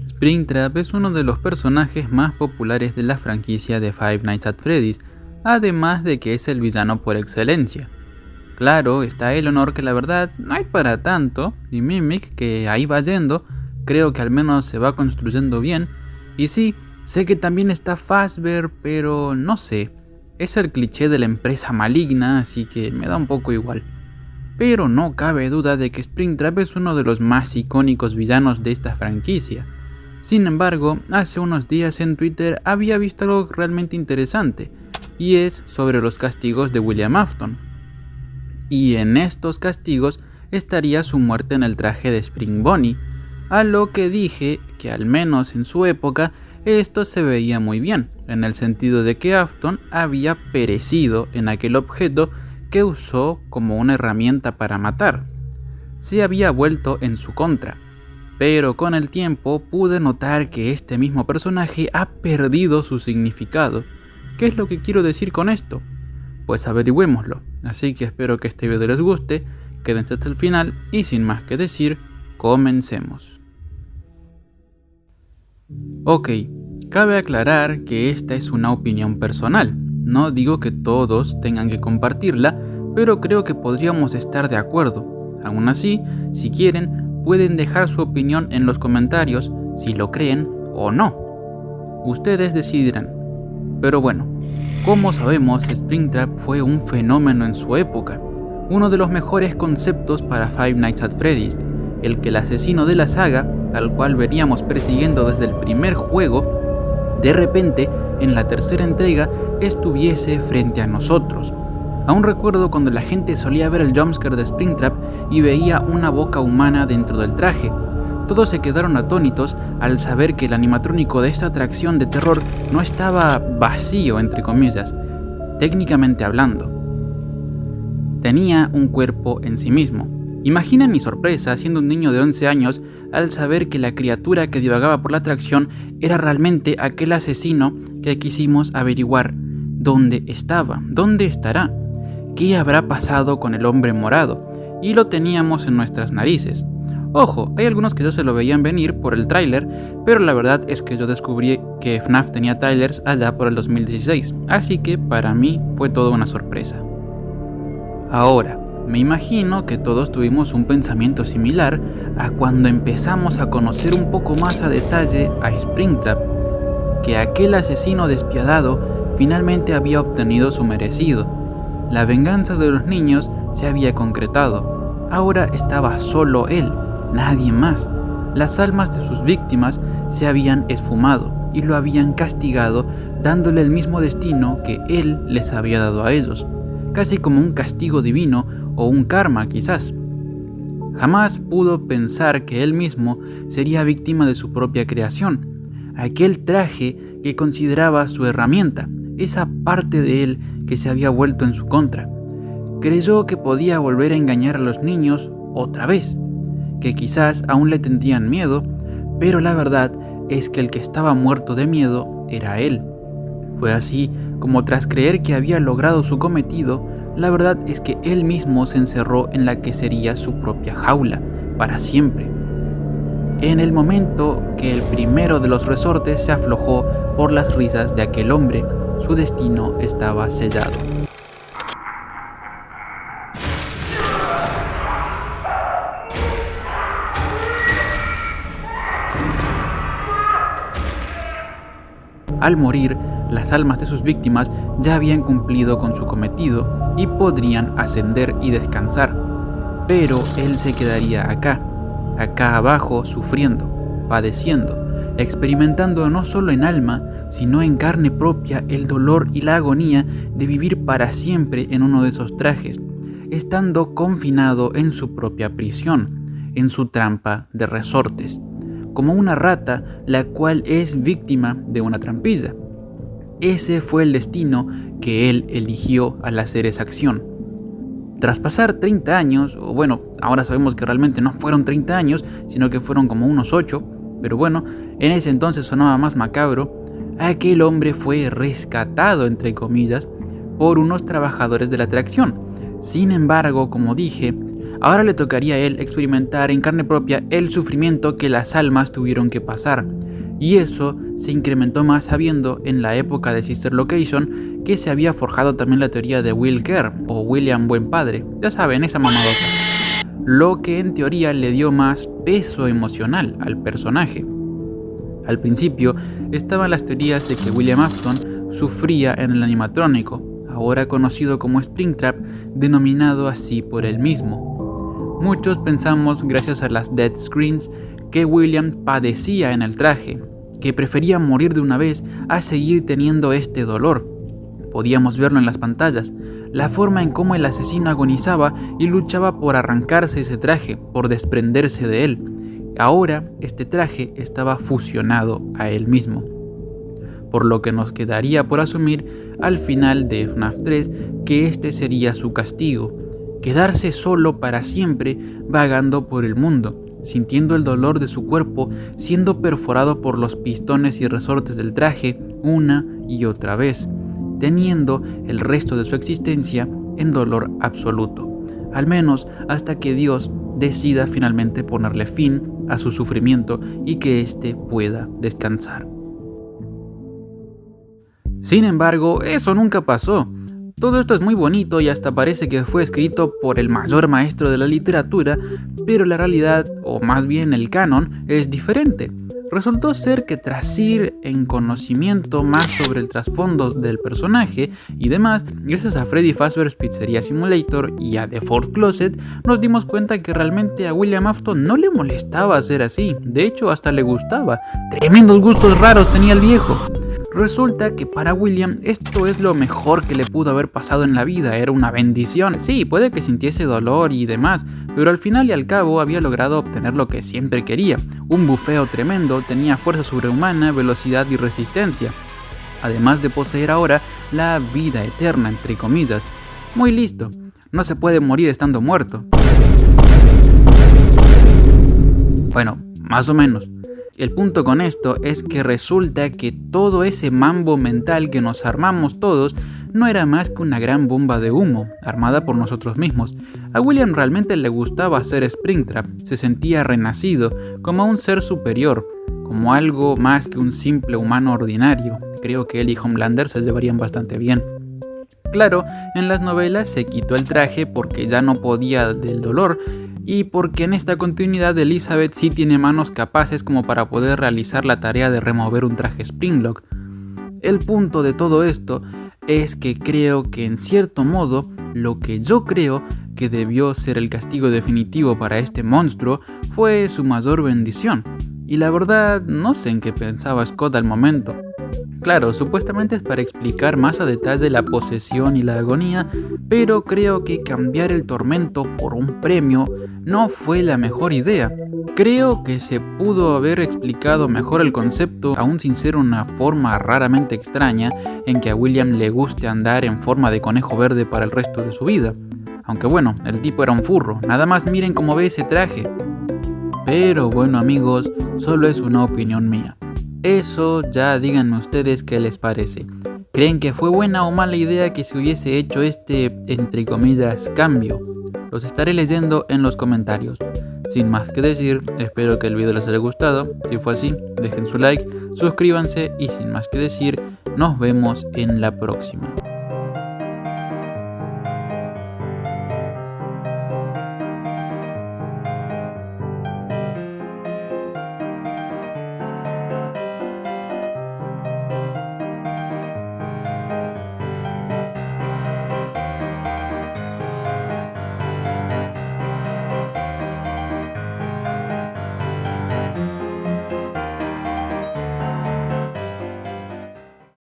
Springtrap es uno de los personajes más populares de la franquicia de Five Nights at Freddy's, además de que es el villano por excelencia. Claro, está Eleanor, que la verdad no hay para tanto, y Mimic, que ahí va yendo, creo que al menos se va construyendo bien, y sí, sé que también está Fazbear, pero no sé, es el cliché de la empresa maligna, así que me da un poco igual. Pero no cabe duda de que Springtrap es uno de los más icónicos villanos de esta franquicia. Sin embargo, hace unos días en Twitter había visto algo realmente interesante, y es sobre los castigos de William Afton. Y en estos castigos estaría su muerte en el traje de Spring Bonnie, a lo que dije que al menos en su época esto se veía muy bien, en el sentido de que Afton había perecido en aquel objeto que usó como una herramienta para matar. Se había vuelto en su contra. Pero con el tiempo pude notar que este mismo personaje ha perdido su significado. ¿Qué es lo que quiero decir con esto? Pues averigüémoslo, así que espero que este video les guste, quédense hasta el final y sin más que decir, comencemos. Ok, cabe aclarar que esta es una opinión personal, no digo que todos tengan que compartirla, pero creo que podríamos estar de acuerdo. Aún así, si quieren, pueden dejar su opinión en los comentarios, si lo creen o no. Ustedes decidirán. Pero bueno, como sabemos, Springtrap fue un fenómeno en su época. Uno de los mejores conceptos para Five Nights at Freddy's, el que el asesino de la saga, al cual veríamos persiguiendo desde el primer juego, de repente, en la tercera entrega, estuviese frente a nosotros. Aún recuerdo cuando la gente solía ver el jumpscare de Springtrap y veía una boca humana dentro del traje. Todos se quedaron atónitos al saber que el animatrónico de esta atracción de terror no estaba vacío, entre comillas, técnicamente hablando. Tenía un cuerpo en sí mismo. Imaginen mi sorpresa siendo un niño de 11 años al saber que la criatura que divagaba por la atracción era realmente aquel asesino que quisimos averiguar dónde estaba, dónde estará. ¿Qué habrá pasado con el hombre morado? Y lo teníamos en nuestras narices. Ojo, hay algunos que ya se lo veían venir por el tráiler, pero la verdad es que yo descubrí que FNAF tenía trailers allá por el 2016, así que para mí fue toda una sorpresa. Ahora, me imagino que todos tuvimos un pensamiento similar a cuando empezamos a conocer un poco más a detalle a Springtrap, que aquel asesino despiadado finalmente había obtenido su merecido. La venganza de los niños se había concretado. Ahora estaba solo él, nadie más. Las almas de sus víctimas se habían esfumado y lo habían castigado, dándole el mismo destino que él les había dado a ellos, casi como un castigo divino o un karma quizás. Jamás pudo pensar que él mismo sería víctima de su propia creación, aquel traje que consideraba su herramienta, esa parte de él que se había vuelto en su contra. Creyó que podía volver a engañar a los niños otra vez, que quizás aún le tendrían miedo, pero la verdad es que el que estaba muerto de miedo era él. Fue así como tras creer que había logrado su cometido, la verdad es que él mismo se encerró en la que sería su propia jaula, para siempre. En el momento que el primero de los resortes se aflojó por las risas de aquel hombre, su destino estaba sellado. Al morir, las almas de sus víctimas ya habían cumplido con su cometido y podrían ascender y descansar. Pero él se quedaría acá abajo, sufriendo, padeciendo, experimentando no solo en alma, sino en carne propia el dolor y la agonía de vivir para siempre en uno de esos trajes, estando confinado en su propia prisión, en su trampa de resortes, como una rata la cual es víctima de una trampilla. Ese fue el destino que él eligió al hacer esa acción. Tras pasar 30 años, o bueno, ahora sabemos que realmente no fueron 30 años, sino que fueron como unos 8, pero bueno, en ese entonces sonaba más macabro, aquel hombre fue rescatado, entre comillas, por unos trabajadores de la atracción. Sin embargo, como dije, Ahora le tocaría a él experimentar en carne propia el sufrimiento que las almas tuvieron que pasar. Y eso se incrementó más sabiendo en la época de Sister Location que se había forjado también la teoría de Will Kerr o William Buen Padre, ya saben, esa mamadota. Lo que en teoría le dio más peso emocional al personaje. Al principio estaban las teorías de que William Afton sufría en el animatrónico, ahora conocido como Springtrap, denominado así por él mismo. Muchos pensamos, gracias a las death screens, que William padecía en el traje, que prefería morir de una vez a seguir teniendo este dolor. Podíamos verlo en las pantallas, la forma en cómo el asesino agonizaba y luchaba por arrancarse ese traje, por desprenderse de él. Ahora este traje estaba fusionado a él mismo. Por lo que nos quedaría por asumir al final de FNAF 3 que este sería su castigo, quedarse solo para siempre vagando por el mundo, sintiendo el dolor de su cuerpo siendo perforado por los pistones y resortes del traje una y otra vez, teniendo el resto de su existencia en dolor absoluto, al menos hasta que Dios decida finalmente ponerle fin a su sufrimiento y que éste pueda descansar. Sin embargo, eso nunca pasó. Todo esto es muy bonito y hasta parece que fue escrito por el mayor maestro de la literatura, pero la realidad, o más bien el canon, es diferente. Resultó ser que tras ir en conocimiento más sobre el trasfondo del personaje y demás, gracias a Freddy Fazbear's Pizzeria Simulator y a The Fourth Closet, nos dimos cuenta que realmente a William Afton no le molestaba ser así, de hecho hasta le gustaba. Tremendos gustos raros tenía el viejo. Resulta que para William esto es lo mejor que le pudo haber pasado en la vida, era una bendición. Sí, puede que sintiese dolor y demás, pero al final y al cabo había logrado obtener lo que siempre quería, un bufeo tremendo, tenía fuerza sobrehumana, velocidad y resistencia, además de poseer ahora la vida eterna, entre comillas. Muy listo, no se puede morir estando muerto. Bueno, más o menos. El punto con esto es que resulta que todo ese mambo mental que nos armamos todos no era más que una gran bomba de humo, armada por nosotros mismos. A William realmente le gustaba hacer Springtrap, se sentía renacido, como un ser superior, como algo más que un simple humano ordinario. Creo que él y Homelander se llevarían bastante bien. Claro, en las novelas se quitó el traje porque ya no podía del dolor, y porque en esta continuidad Elizabeth sí tiene manos capaces como para poder realizar la tarea de remover un traje Springlock. El punto de todo esto es que creo que en cierto modo lo que yo creo que debió ser el castigo definitivo para este monstruo fue su mayor bendición. Y la verdad no sé en qué pensaba Scott al momento. Claro, supuestamente es para explicar más a detalle la posesión y la agonía, pero creo que cambiar el tormento por un premio no fue la mejor idea. Creo que se pudo haber explicado mejor el concepto, aún sin ser una forma raramente extraña en que a William le guste andar en forma de conejo verde para el resto de su vida. Aunque bueno, el tipo era un furro, nada más miren cómo ve ese traje. Pero bueno amigos, solo es una opinión mía. Eso ya díganme ustedes qué les parece. ¿Creen que fue buena o mala idea que se hubiese hecho este, entre comillas, cambio? Los estaré leyendo en los comentarios. Sin más que decir, espero que el video les haya gustado. Si fue así, dejen su like, suscríbanse y sin más que decir, nos vemos en la próxima.